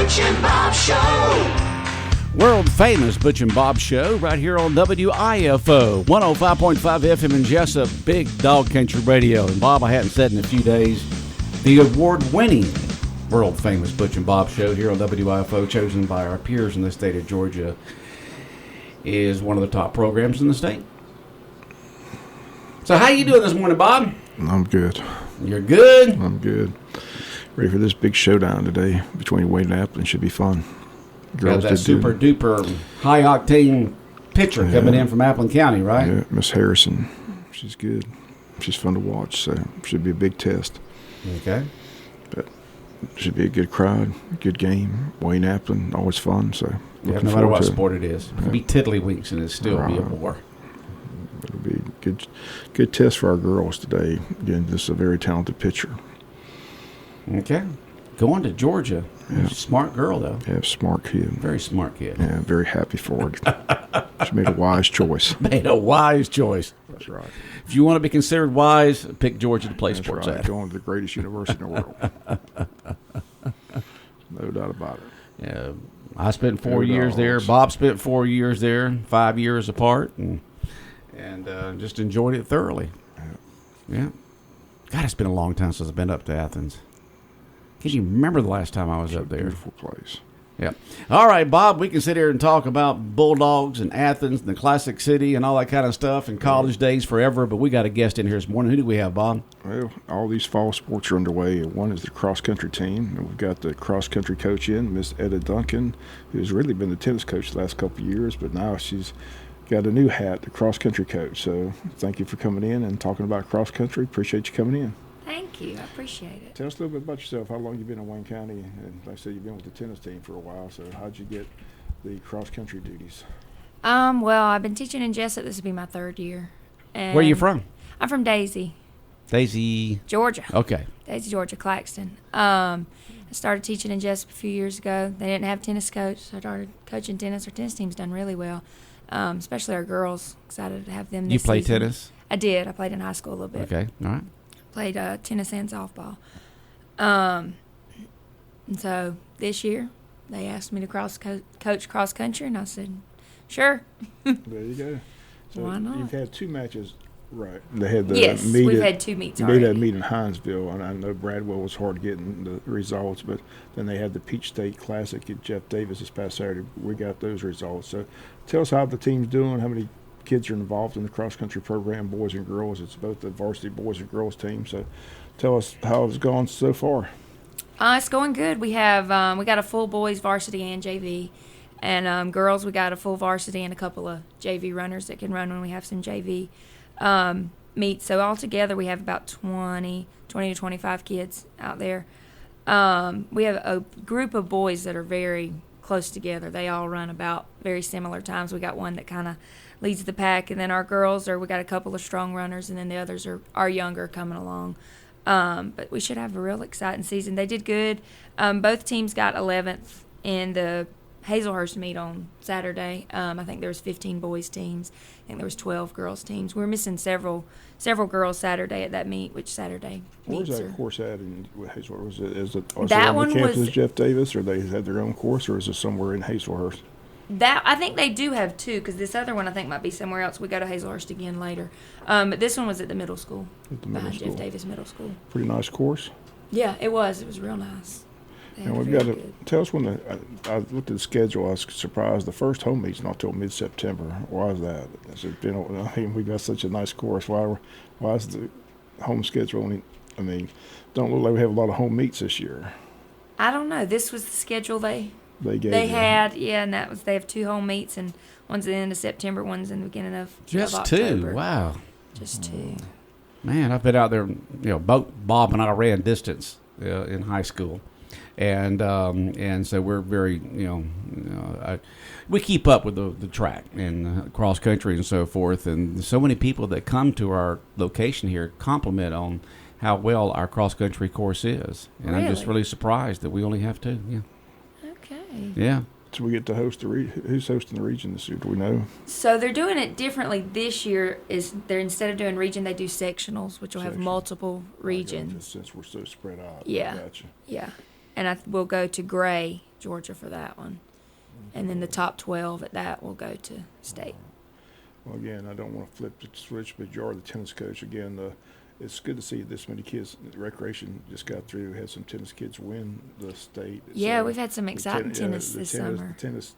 Butch and Bob Show. World famous Butch and Bob Show right here on WIFO 105.5 FM in Jesup, Big Dog Country Radio. And Bob, I hadn't said in a few days, the award-winning world famous Butch and Bob Show here on WIFO, chosen by our peers in the state of Georgia, is one of the top programs in the state. So how you doing this morning, Bob? I'm good. You're good? I'm good. Ready for this big showdown today between Wade and Appleton. Should be fun. Got that super duper high octane pitcher coming in from Appleton County, right? Yeah, Miss Harrison. She's good. She's fun to watch, so should be a big test. Okay. But should be a good crowd, a good game. Wade and Appleton, always fun, so yeah, no matter what sport it is. It'll be tiddlywinks and it'll still be a war. It'll be a good test for our girls today. Again, this is a very talented pitcher. Okay. Going to Georgia. Yeah. Smart girl, though. Yeah, smart kid. Very smart kid. Yeah, very happy for it. She made a wise choice. Made a wise choice. That's right. If you want to be considered wise, pick Georgia to play sports right. at. Going to the greatest university in the world. No doubt about it. Yeah, I spent 4 years there. Bob spent 4 years there, 5 years apart, and just enjoyed it thoroughly. Yeah. God, it's been a long time since I've been up to Athens. Can you remember the last time I was up there? Beautiful place. Yeah. All right, Bob, we can sit here and talk about Bulldogs and Athens and the Classic City and all that kind of stuff and college days forever, but we got a guest in here this morning. Who do we have, Bob? Well, all these fall sports are underway. One is the cross-country team. And we've got the cross-country coach in, Miss Etta Duncan, who's really been the tennis coach the last couple of years, but now she's got a new hat, the cross-country coach. So thank you for coming in and talking about cross-country. Appreciate you coming in. Thank you. I appreciate it. Tell us a little bit about yourself. How long you been in Wayne County? And like I said, you've been with the tennis team for a while. So how'd you get the cross-country duties? Well, I've been teaching in Jesup. This will be my third year. And Where are you from? I'm from Daisy. Daisy. Georgia. Okay. Daisy, Georgia, Claxton. I started teaching in Jesup a few years ago. They didn't have a tennis coach, so I started coaching tennis. Our tennis team's done really well, especially our girls. Excited to have them this You play season. tennis? I did. I played in high school a little bit. Okay. All right. Played tennis and softball. And so this year they asked me to coach cross country, and I said, sure. There you go. So why not? You've had two matches, right? They had the Yes, meet we've had two meets You already. made that meet in Hinesville, and I know Bradwell was hard getting the results, but then they had the Peach State Classic at Jeff Davis this past Saturday. We got those results. So tell us how the team's doing, how many kids are involved in the cross-country program, boys and girls. It's both the varsity boys and girls team. So tell us how it's gone so far. It's going good. We have we got a full boys varsity and JV, and girls we got a full varsity and a couple of JV runners that can run when we have some JV meets. So altogether we have about 20 to 25 kids out there. We have a group of boys that are very close together. They all run about very similar times. We got one that kind of leads the pack, and then our girls we got a couple of strong runners, and then the others are younger coming along. But we should have a real exciting season. They did good. Both teams got 11th in the Hazelhurst meet on Saturday. I think there was 15 boys teams. I think there was 12 girls teams. We were missing several girls Saturday at that meet, which Saturday Where's meets that course at in Hazelhurst? Was it that on one the campus was Jeff Davis, or they had their own course, or is it somewhere in Hazelhurst? That I think they do have two, because this other one I think might be somewhere else. We go to Hazelhurst again later. But this one was at the middle school, behind Jeff Davis Middle School. Pretty nice course. Yeah, it was. It was real nice. And we've got to tell us when I looked at the schedule. I was surprised. The first home meet's not till mid-September. Why is that? Has it been? I mean, we got such a nice course. Why is the home schedule only? I mean, don't look like we have a lot of home meets this year. I don't know. This was the schedule they had. Yeah, and that was they have two home meets, and one's at the end of September, one's in the beginning of Just October. two. Wow. Just two. Man, I've been out there. Both Bob and I ran distance in high school, and so we're very we keep up with the track and cross country and so forth, and so many people that come to our location here compliment on how well our cross country course is, and Really? I'm just really surprised that we only have two. Yeah. Okay. Yeah. So we get to host who's hosting the region this year? Do we know? So they're doing it differently this year. They're instead of doing region, they do sectionals, which will have multiple regions. Since we're so spread out. Yeah. Gotcha. Yeah. and we'll go to Gray, Georgia for that one. And then the top 12 at that will go to state. Well, again, I don't want to flip the switch, but you're the tennis coach. Again, it's good to see this many kids. Recreation just got through, had some tennis kids win the state. Yeah, we've had some exciting tennis this summer. The tennis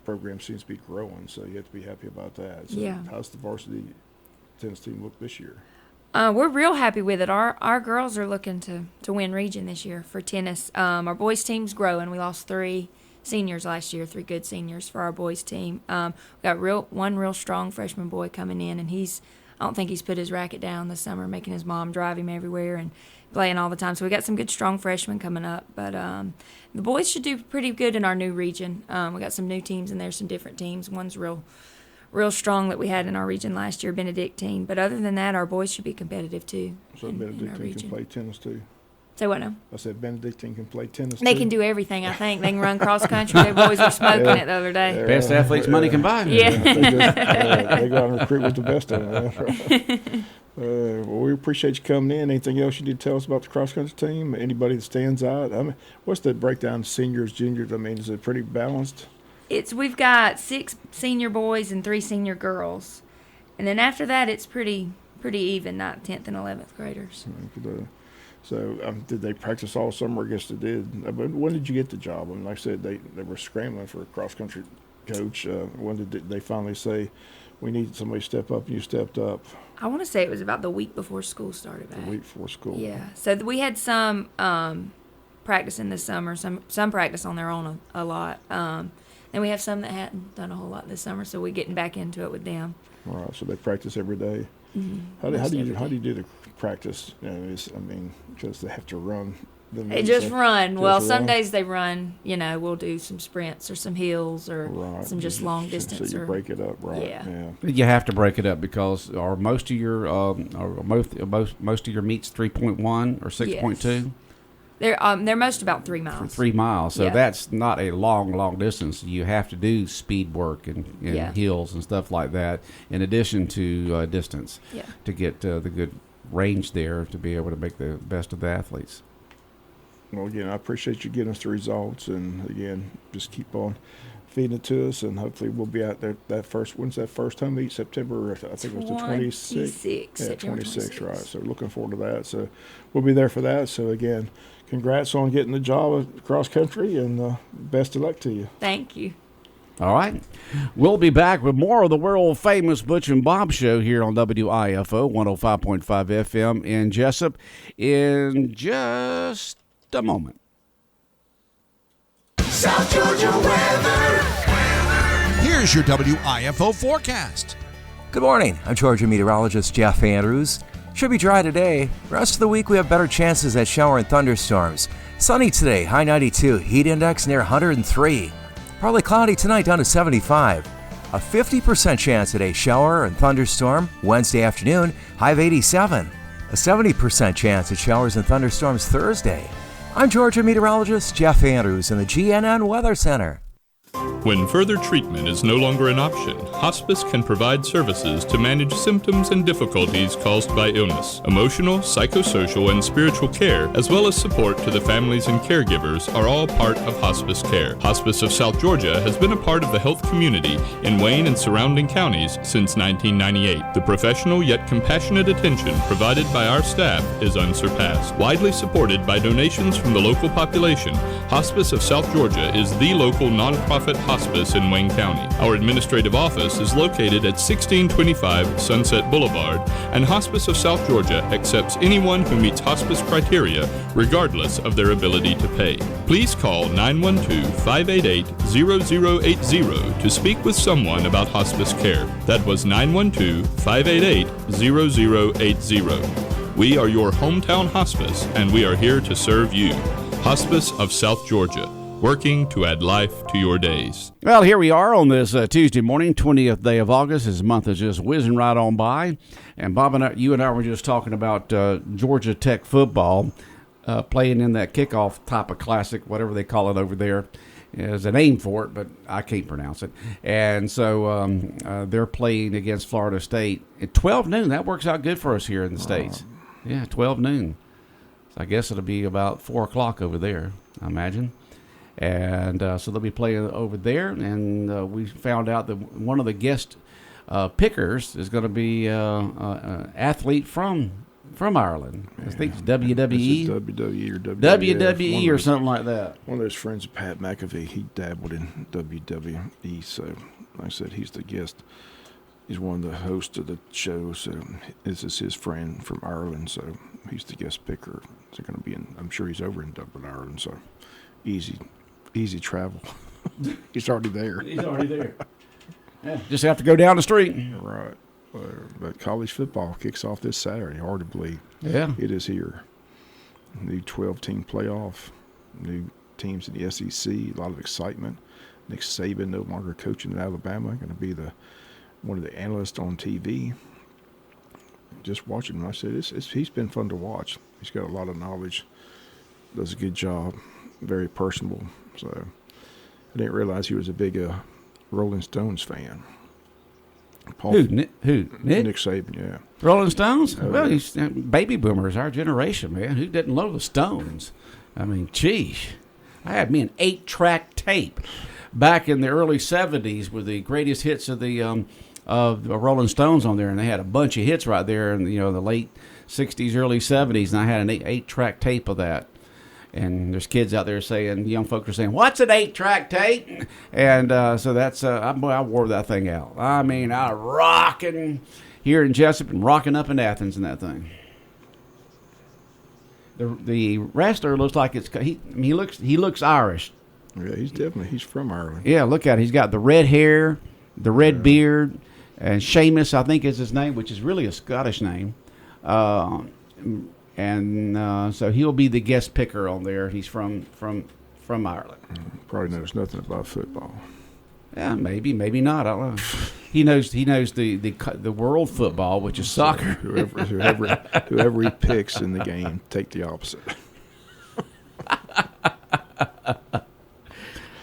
program seems to be growing, so you have to be happy about that. So yeah. How's the varsity tennis team look this year? We're real happy with it. Our girls are looking to win region this year for tennis. Our boys team's growing. We lost 3 seniors last year, 3 good seniors for our boys team. We got one real strong freshman boy coming in, and I don't think he's put his racket down this summer, making his mom drive him everywhere and playing all the time. So we got some good strong freshmen coming up. But the boys should do pretty good in our new region. We got some new teams in there, some different teams. One's real strong that we had in our region last year, Benedictine. But other than that, our boys should be competitive too. So Benedictine can play tennis too? Say what now? I said Benedictine can play tennis They too? can do everything, I think. They can run cross country. Their boys were smoking it the other day. Best athletes money can buy. Yeah. They go out and recruit with the best of them. That's right. Well, we appreciate you coming in. Anything else you need to tell us about the cross country team? Anybody that stands out? I mean, what's the breakdown? Seniors, juniors. I mean, is it pretty balanced? We've got 6 senior boys and 3 senior girls, and then after that, it's pretty even. Not 10th and 11th graders. So did they practice all summer? I guess they did. But when did you get the job? I mean, like I said, they were scrambling for a cross country coach. When did they finally say, we need somebody to step up, and you stepped up? I want to say it was about the week before school started back. The week before school. Yeah. So we had some practicing this summer, some practice on their own a lot. And we have some that hadn't done a whole lot this summer, so we're getting back into it with them. All right. So they practice every day. Mm-hmm. How do you do the practice? You know, because they have to run. They just run. Well, some days they run. You know, we'll do some sprints or some hills or some just long distance. So you break it up, right? Yeah. You have to break it up because most of your most of your meets 3.1 or 6.2. Yes. They're most about 3 miles. For 3 miles, so that's not a long distance. You have to do speed work and hills and stuff like that, in addition to distance, to get the good range there to be able to make the best of the athletes. Well, again, I appreciate you getting us the results, and again, just keep on feeding it to us, and hopefully we'll be out there when's that first home meet? September, I think it was the 26th. Yeah, 26th, right. So looking forward to that. So we'll be there for that. So again, congrats on getting the job at cross country, and best of luck to you. Thank you. All right. We'll be back with more of the world-famous Butch and Bob Show here on WIFO 105.5 FM in Jesup in just a moment. South Georgia weather. Here's your WIFO forecast. Good morning. I'm Georgia meteorologist Jeff Andrews. Should be dry today. Rest of the week we have better chances at shower and thunderstorms. Sunny today, high 92, heat index near 103. Partly cloudy tonight down to 75. A 50% chance at a shower and thunderstorm Wednesday afternoon, high of 87. A 70% chance at showers and thunderstorms Thursday. I'm Georgia meteorologist Jeff Andrews in the GNN Weather Center. When further treatment is no longer an option, hospice can provide services to manage symptoms and difficulties caused by illness. Emotional, psychosocial, and spiritual care, as well as support to the families and caregivers, are all part of hospice care. Hospice of South Georgia has been a part of the health community in Wayne and surrounding counties since 1998. The professional yet compassionate attention provided by our staff is unsurpassed. Widely supported by donations from the local population, Hospice of South Georgia is the local nonprofit hospice in Wayne County. Our administrative office is located at 1625 Sunset Boulevard, and Hospice of South Georgia accepts anyone who meets hospice criteria, regardless of their ability to pay. Please call 912-588-0080 to speak with someone about hospice care. That was 912-588-0080. We are your hometown hospice, and we are here to serve you. Hospice of South Georgia, working to add life to your days. Well, here we are on this Tuesday morning, 20th day of August. This month is just whizzing right on by. And Bob and you and I were just talking about Georgia Tech football playing in that kickoff type of classic, whatever they call it over there. There's a name for it, but I can't pronounce it. And so they're playing against Florida State at 12 noon. That works out good for us here in the States. Yeah, 12 noon. I guess it'll be about 4 o'clock over there, I imagine. And so they'll be playing over there. And we found out that one of the guest pickers is going to be an athlete from Ireland. I think it's WWE. It's WWE or WWF. WWE or something like that. One of those friends of Pat McAfee, he dabbled in WWE. So, like I said, he's the guest. He's one of the hosts of the show. So, this is his friend from Ireland. So, he's the guest picker. So, going to be in. I'm sure he's over in Dublin, Ireland. So, easy travel. He's already there. He's already there. Yeah, just have to go down the street. Right. But college football kicks off this Saturday. Hard to believe. Yeah. It is here. New 12-team playoff. New teams in the SEC. A lot of excitement. Nick Saban no longer coaching in Alabama. Going to be one of the analysts on TV. Just watching him, I said, he's been fun to watch. He's got a lot of knowledge. Does a good job. Very personable. So I didn't realize he was a big Rolling Stones fan. Who? Nick? Nick Saban, yeah. Rolling Stones? Oh, Well, yeah. he's baby boomers, our generation, man. Who didn't love the Stones? I mean, geez. I had me an 8-track tape back in the early 70s with the greatest hits of the Rolling Stones on there, and they had a bunch of hits right there in the late 60s, early 70s, and I had an 8-track tape of that. And there's kids out there saying, young folks are saying, "What's an 8-track tape?" And so that's I wore that thing out. I mean, I rocking here in Jesup and rocking up in Athens in that thing. The wrestler looks like he looks Irish. Yeah, he's from Ireland. Yeah, look at it. He's got the red hair, the red beard, and Seamus, I think is his name, which is really a Scottish name. And so he'll be the guest picker on there. He's from Ireland. Probably knows nothing about football. Yeah, maybe not. I don't know. He knows the world football, which is soccer. Whoever he picks in the game, take the opposite.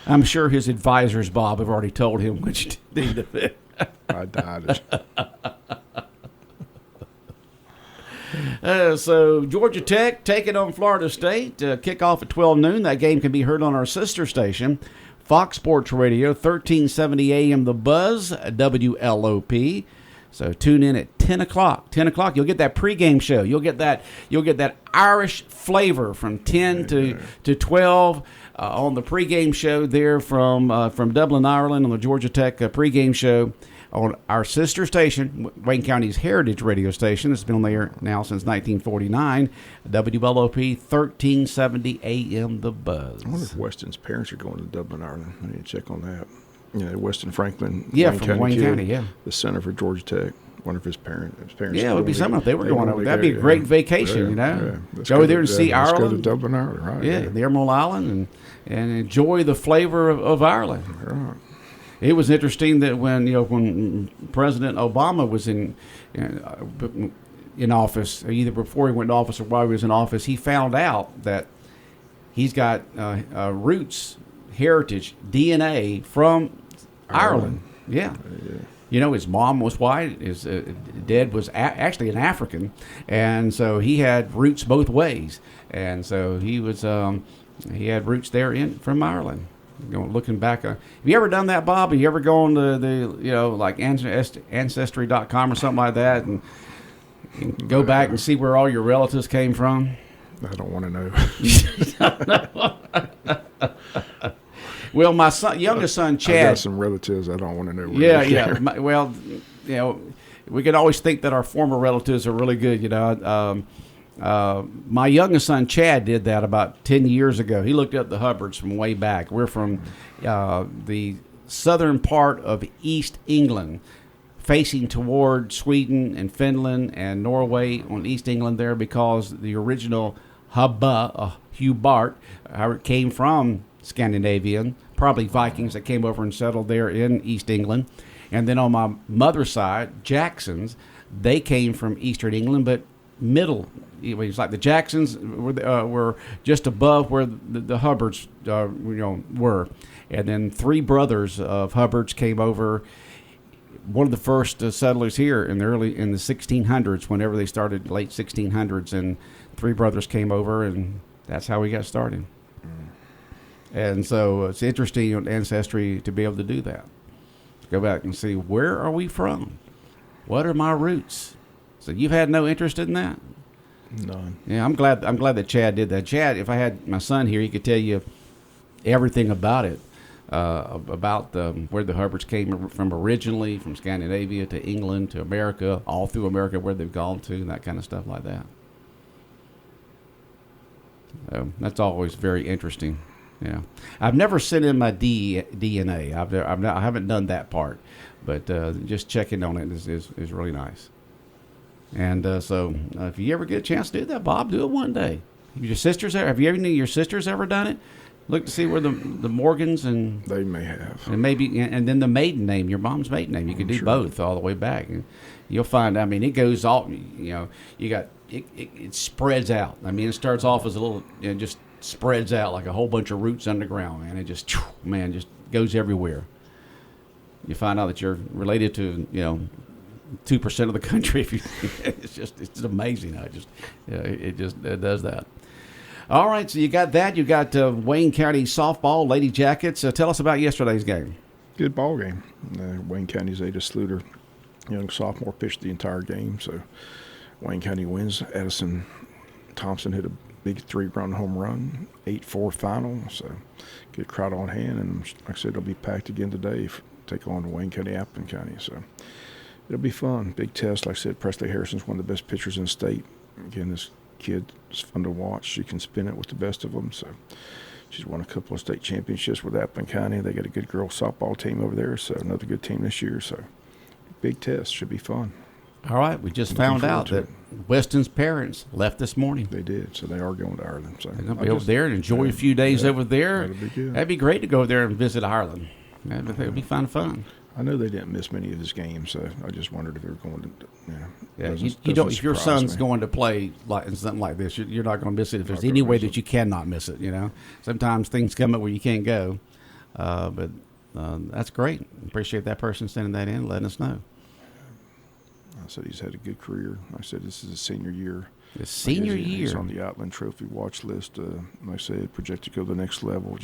I'm sure his advisors, Bob, have already told him which team to pick. I died it. So Georgia Tech taking on Florida State. Kickoff at 12 noon. That game can be heard on our sister station, Fox Sports Radio, 1370 AM The Buzz, WLOP. So tune in at 10 o'clock. 10 o'clock, you'll get that pregame show. You'll get that Irish flavor from 10 to 12 on the pregame show there from Dublin, Ireland, on the Georgia Tech pregame show on our sister station, Wayne County's Heritage Radio Station. It's been on there now since 1949. WLOP 1370 AM The Buzz. I wonder if Weston's parents are going to Dublin, Ireland. I need to check on that. Yeah, Weston Franklin. Yeah, from Wayne County, yeah. The center for Georgia Tech. One of his parents. Yeah, it would be something if they were going over. That'd be a great vacation, Yeah. Go there and see Ireland. Let's go to Dublin, Ireland, right? Yeah, the Emerald Island, and enjoy the flavor of Ireland. Right. It was interesting that when President Obama was in office, either before he went to office or while he was in office, he found out that he's got roots, heritage, DNA from Ireland. Yeah. His mom was white. His dad was actually an African, and so he had roots both ways. And so he was he had roots there from Ireland. Looking back, have you ever done that, Bob? Have you ever gone to the like Ancestry.com or something like that and go back and see where all your relatives came from? I don't want to know. Well, my youngest son, Chad. I got some relatives I don't want to know. Where we can always think that our former relatives are really good. My youngest son, Chad, did that about 10 years ago. He looked up the Hubbards from way back. We're from the southern part of East England, facing toward Sweden and Finland and Norway on East England there, because the original Hubart came from Scandinavian, probably Vikings that came over and settled there in East England. And then on my mother's side, Jacksons, they came from Eastern England, but middle. It's like the Jacksons were just above where the Hubbards were. And then three brothers of Hubbards came over one of the first settlers here in the 1600s, whenever they started, late 1600s, and 3 brothers came over, and that's how we got started. And so it's interesting on Ancestry to be able to do that. Go back and see, where are we from? What are my roots? So you've had no interest in that? None. Yeah, I'm glad that Chad did that. Chad, if I had my son here, he could tell you everything about it, about where the Hubbards came from originally, from Scandinavia to England to America, all through America, where they've gone to, and that kind of stuff like that. So that's always very interesting. Yeah, I've never sent in my DNA. I haven't done that part, but just checking on it is really nice. And so, if you ever get a chance to do that, Bob, do it one day. Your sisters, have you any of your sisters ever done it? Look to see where the Morgans and They may have. and maybe and then the maiden name, your mom's maiden name. You can do sure. both all the way back, and you'll find. I mean, it goes all. You got it spreads out. I mean, it starts off as a little, just spreads out like a whole bunch of roots underground, man. It just goes everywhere. You find out that you're related to 2% of the country. If you, it's amazing how it does that. All right, so you got that. You got Wayne County softball, Lady Jackets. Tell us about yesterday's game. Good ball game. Wayne County's Ada Sluter, young sophomore, pitched the entire game. So Wayne County wins. Addison Thompson hit a big 3-run home run, 8-4 final. So good crowd on hand. And like I said, it'll be packed again today. Take on Wayne County, Appleton County. So it'll be fun. Big test. Like I said, Presley Harrison's one of the best pitchers in the state. Again, this kid is fun to watch. She can spin it with the best of them. So she's won a couple of state championships with Appleton County. They got a good girls softball team over there. So another good team this year. So big test. Should be fun. All right, we just found out that Weston's parents left this morning. They did. So they are going to Ireland. So they're going to be over there and enjoy a few days over there. That'll be good. That'd be great to go over there and visit Ireland. That'd be fun. I know they didn't miss many of his games, so I just wondered if they were going to. Yeah, you don't. If your son's going to play something like this, you're not going to miss it. If there's any way that you cannot miss it, sometimes things come up where you can't go. But that's great. Appreciate that person sending that in, letting us know. I said he's had a good career. I said this is his senior year. His senior year. He's on the Outland Trophy watch list. Like I said, projected to go to the next level.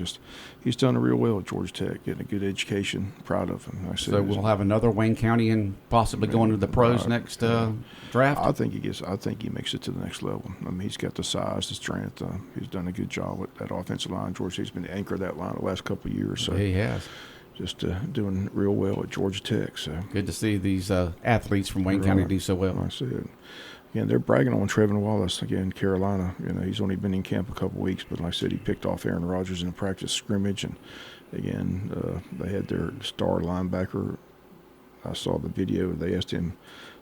He's done real well at Georgia Tech, getting a good education. Proud of him. Like I said, so we'll have another Wayne County and possibly going to the pros next draft. I think he makes it to the next level. I mean, he's got the size, the strength. He's done a good job with that offensive line. Georgia Tech's been the anchor of that line the last couple of years. So he has. Just doing real well at Georgia Tech. So good to see these athletes from Wayne County do so well. I see it. Again, they're bragging on Trevin Wallace. Again, Carolina. He's only been in camp a couple weeks, but like I said, he picked off Aaron Rodgers in a practice scrimmage. And again, they had their star linebacker. I saw the video. They asked him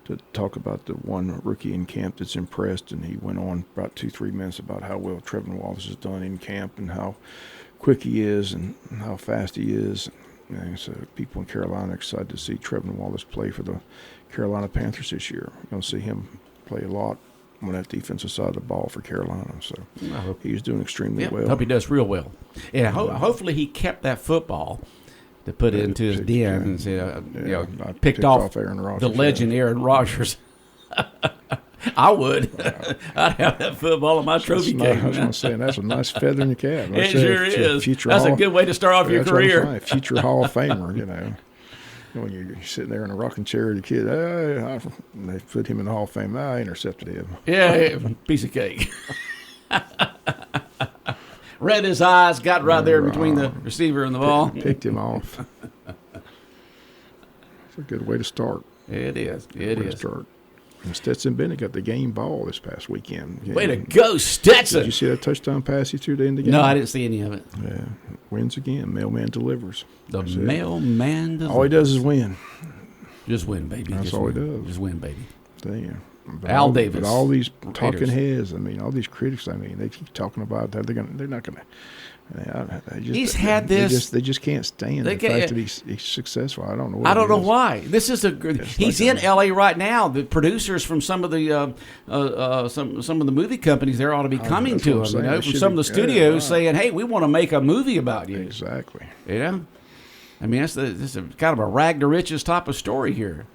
to talk about the one rookie in camp that's impressed, and he went on about 2-3 minutes about how well Trevin Wallace has done in camp and how quick he is and how fast he is. And so people in Carolina are excited to see Trevin Wallace play for the Carolina Panthers this year. You're going to see him play a lot on that defensive side of the ball for Carolina. So he's doing extremely well. I hope he does real well. And hopefully he kept that football to put it into his den and picked off Aaron Rodgers, the legend Aaron Rodgers. I would. I'd have that football in my trophy case. I was going to say, that's a nice feather in your cap. It sure is. That's a good way to start off your career. Future Hall of Famer, When you're sitting there in a rocking chair with your kid, they put him in the Hall of Fame. I intercepted him. Yeah, piece of cake. Read his eyes, got right there between the receiver and the ball. Picked him off. It's a good way to start. It is. It is. Start. And Stetson Bennett got the game ball this past weekend. Way to go, Stetson! Did you see that touchdown pass he threw to end the game? No, I didn't see any of it. Yeah, wins again. Mailman delivers. The mailman delivers. All he does is win. Just win, baby. That's all he does. Just win, baby. Damn. Al Davis. But all these talking heads, all these critics, they keep talking about that. They're not going to. He's had this. They just can't stand the fact that he's successful. I don't know. I don't know why. This is he's in L.A. right now. The producers from some of the some of the movie companies there ought to be coming to him. From some of the studios saying, "Hey, we want to make a movie about you." Exactly. I mean, this is kind of a rag to riches type of story here.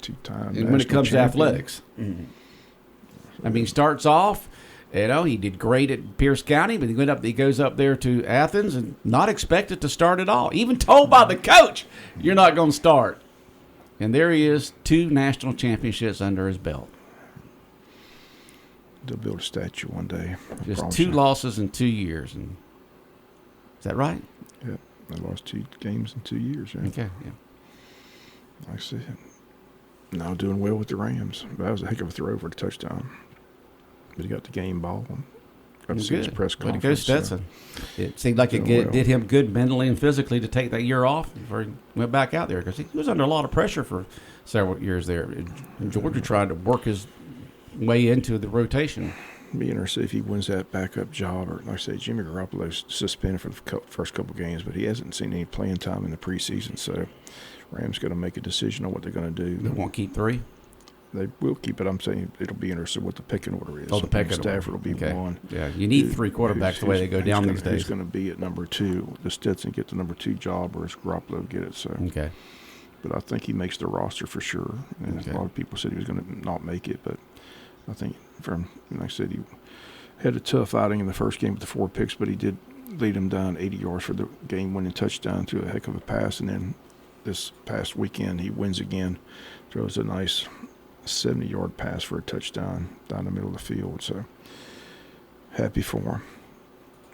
Two-time And when it comes to champion. athletics. I mean, starts off, he did great at Pierce County, but he goes up there to Athens and not expected to start at all. Even told by the coach, you're not going to start. And there he is, 2 national championships under his belt. They'll build a statue one day. I Just promise 2 you. losses in 2 years. And is that right? Yep, they lost 2 games in 2 years. Yeah. Okay, yeah. Like I said, now doing well with the Rams. That was a heck of a throw for the touchdown. But he got the game ball. Got to see his press Way to conference. go, Stetson. It seemed like it Doing well. did him good mentally and physically to take that year off before he went back out there because he was under a lot of pressure for several years there. And Georgia tried to work his way into the rotation. Be interested if he wins that backup job. Or like I say, Jimmy Garoppolo's suspended for the first couple games, but he hasn't seen any playing time in the preseason. So Rams got to make a decision on what they're going to do. They won't keep 3. They will keep it. I'm saying it'll be interesting what the pecking order is. Oh, the pecking order. Stafford will be Okay. 1. Yeah, you need 3 quarterbacks the way they go down these days. Who's going to be at number 2? Does Stetson get the number 2 job, or does Garoppolo get it? So, Okay. but I think he makes the roster for sure. And Okay. a lot of people said he was going to not make it, but I think like I said, he had a tough outing in the first game with the 4 picks, but he did lead him down 80 yards for the game-winning touchdown to a heck of a pass. And then this past weekend, he wins again, throws a nice 70-yard pass for a touchdown down the middle of the field. So happy for him.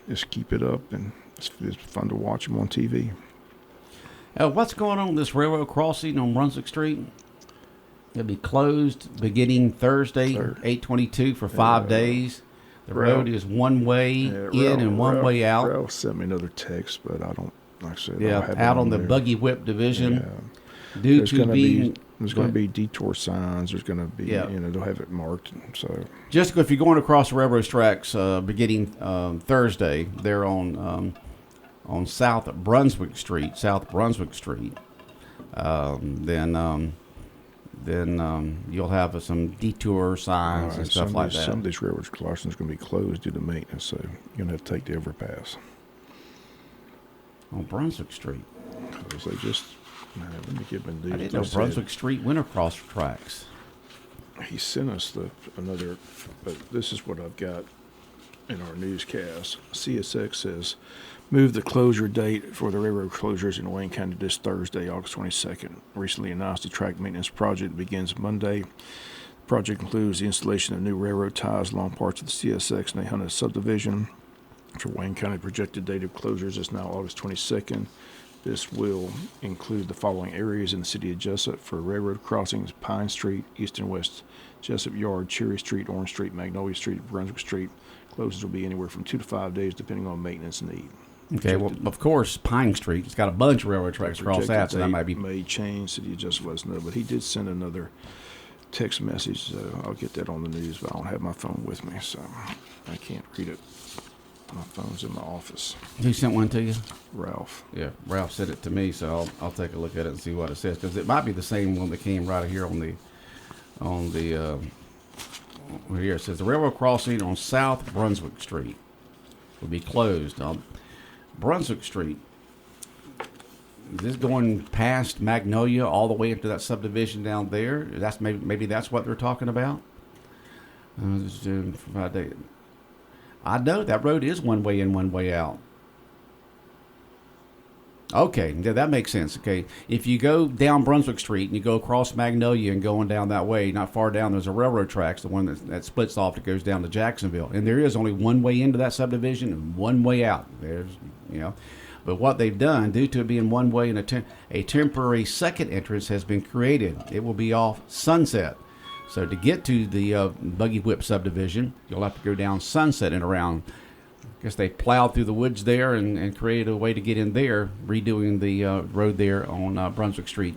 Just keep it up, and it's fun to watch him on TV. What's going on with this railroad crossing on Brunswick Street? It'll be closed beginning Thursday, 8/22 for 5 days. The road is one way in and one way out. Ralph sent me another text, but I don't, like I said, I don't Yeah, have it out on the there. buggy whip division. Yeah. Due There's to going to being be there's going to be detour signs. There's going to be Yeah. they'll have it marked. So just if you're going across the railroad tracks beginning Thursday, they're on South Brunswick Street. Then you'll have some detour signs and stuff like that. Some of these railroad crossings are going to be closed due to maintenance, so you're going to have to take the overpass. On Brunswick Street. Because they just let me give him the I didn't know Brunswick Street went across tracks. He sent us another, but this is what I've got in our newscast. CSX says, move the closure date for the railroad closures in Wayne County this Thursday, August 22nd. Recently announced a track maintenance project that begins Monday. The project includes the installation of new railroad ties along parts of the CSX and 800 subdivision. For Wayne County, projected date of closures is now August 22nd. This will include the following areas in the city of Jesup for railroad crossings: Pine Street, East and West Jesup Yard, Cherry Street, Orange Street, Magnolia Street, Brunswick Street. Closures will be anywhere from 2 to 5 days, depending on maintenance need. Okay, well, of course, Pine Street. It's got a bunch of railroad tracks across Projected that, so that date might be. may change. City of Jesup let us know, but he did send another text message. So I'll get that on the news, but I don't have my phone with me, so I can't read it. My phone's in my office. Who sent one to you? Ralph. Yeah, Ralph sent it to me, so I'll take a look at it and see what it says, because it might be the same one that came right here on the here. It says the railroad crossing on South Brunswick Street will be closed. On Brunswick Street, is this going past Magnolia all the way into that subdivision down there? That's maybe that's what they're talking about. Just doing for 5 days. I know that road is one way in, one way out. Okay, yeah, that makes sense. Okay, if you go down Brunswick Street and you go across Magnolia and going down that way, not far down, there's a railroad tracks, the one that splits off that goes down to Jacksonville, and there is only one way into that subdivision and one way out. But what they've done, due to it being one way and a temporary second entrance has been created. It will be off Sunset. So to get to the Buggy Whip subdivision, you'll have to go down Sunset and around. I guess they plowed through the woods there and created a way to get in there, redoing the road there on Brunswick Street,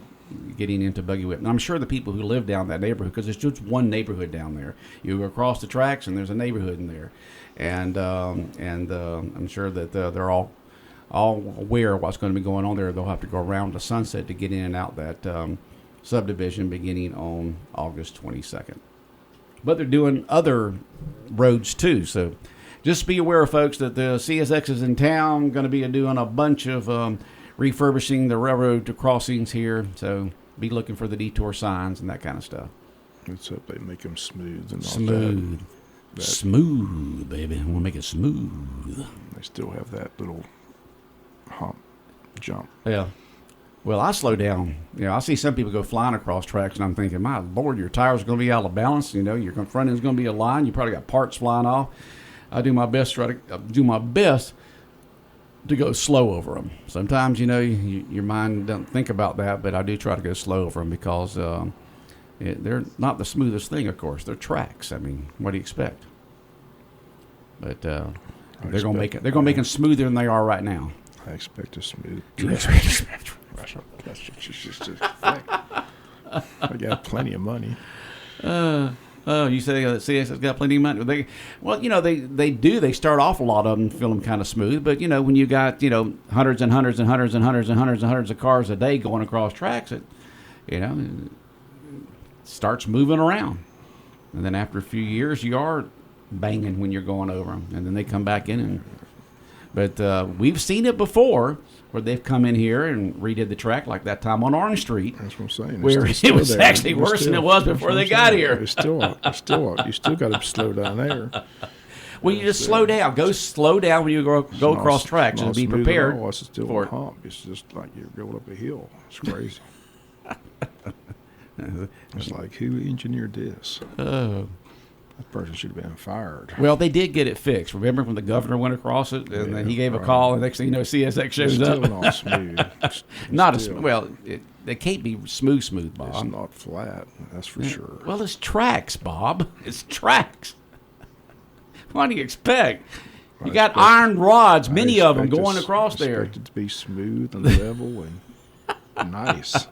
getting into Buggy Whip. And I'm sure the people who live down that neighborhood, because there's just one neighborhood down there. You go across the tracks and there's a neighborhood in there. And I'm sure that they're all aware of what's going to be going on there. They'll have to go around to Sunset to get in and out that subdivision beginning on August 22nd. But they're doing other roads too, so just be aware, folks, that the CSX is in town, going to be doing a bunch of refurbishing the railroad crossings here. So be looking for the detour signs and that kind of stuff. Let's hope they make them smooth and Smooth. that. Smooth, baby. I want to make it smooth. They still have that little hump jump. Yeah. Well, I slow down. I see some people go flying across tracks, and I'm thinking, my Lord, your tires are going to be out of balance. Your front end's going to be a line. You probably got parts flying off. I do my best to go slow over them. Sometimes, your mind doesn't think about that, but I do try to go slow over them because they're not the smoothest thing, of course. They're tracks. I mean, what do you expect? But they're going to make them smoother than they are right now. I expect a smooth. That's just I got plenty of money. Oh, you say that CS has got plenty of money. They do. They start off a lot of them feeling kind of smooth, but when you got hundreds and hundreds and hundreds and hundreds and hundreds and hundreds of cars a day going across tracks, it starts moving around, and then after a few years, you are banging when you're going over them, and then they come back in. But we've seen it before where they've come in here and redid the track, like that time on Orange Street. That's what I'm saying. Where it was actually worse than it was before they got here. You still got to slow down there. Well, you just slow down. Go slow down when you go across tracks and be prepared It's still for a hump. It's just like you're going up a hill. It's crazy. It's like, who engineered this? That person should have been fired. Well, they did get it fixed. Remember when the governor went across it, and then he gave a call, and next thing you know, CSX shows up. Still not smooth. They can't be smooth, Bob. It's not flat, that's for sure. Well, it's tracks, Bob. It's tracks. What do you expect? You got iron rods, many of them going across there. Expect it to be smooth and level and nice.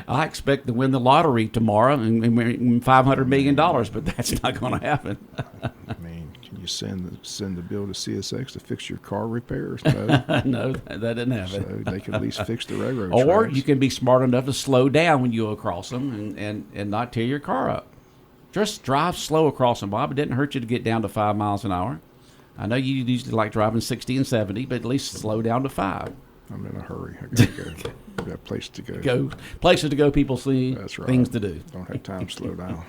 I expect to win the lottery tomorrow and win $500 million, but that's not going to happen. I mean, can you send the bill to CSX to fix your car repairs? No, No, that didn't happen. So they can at least fix the railroad Or tracks. you can be smart enough to slow down when you go across them and not tear your car up. Just drive slow across them, Bob. It didn't hurt you to get down to 5 miles an hour. I know you usually like driving 60 and 70, but at least slow down to 5. I'm in a hurry. I got to go. I got a place to go. Places to go, people see, That's right. things to do. Don't have time to slow down.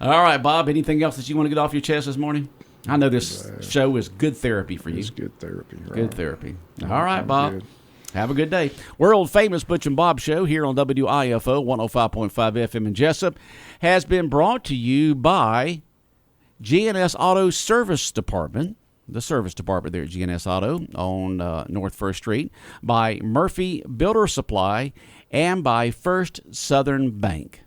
All right, Bob, anything else that you want to get off your chest this morning? I know this show is good therapy for you. It's good therapy. Right? Good therapy. All right, Bob. Good. Have a good day. World famous Butch and Bob show here on WIFO 105.5 FM in Jesup has been brought to you by GNS Auto Service Department, the service department there at GNS Auto on North 1st Street, by Murphy Builder Supply, and by First Southern Bank.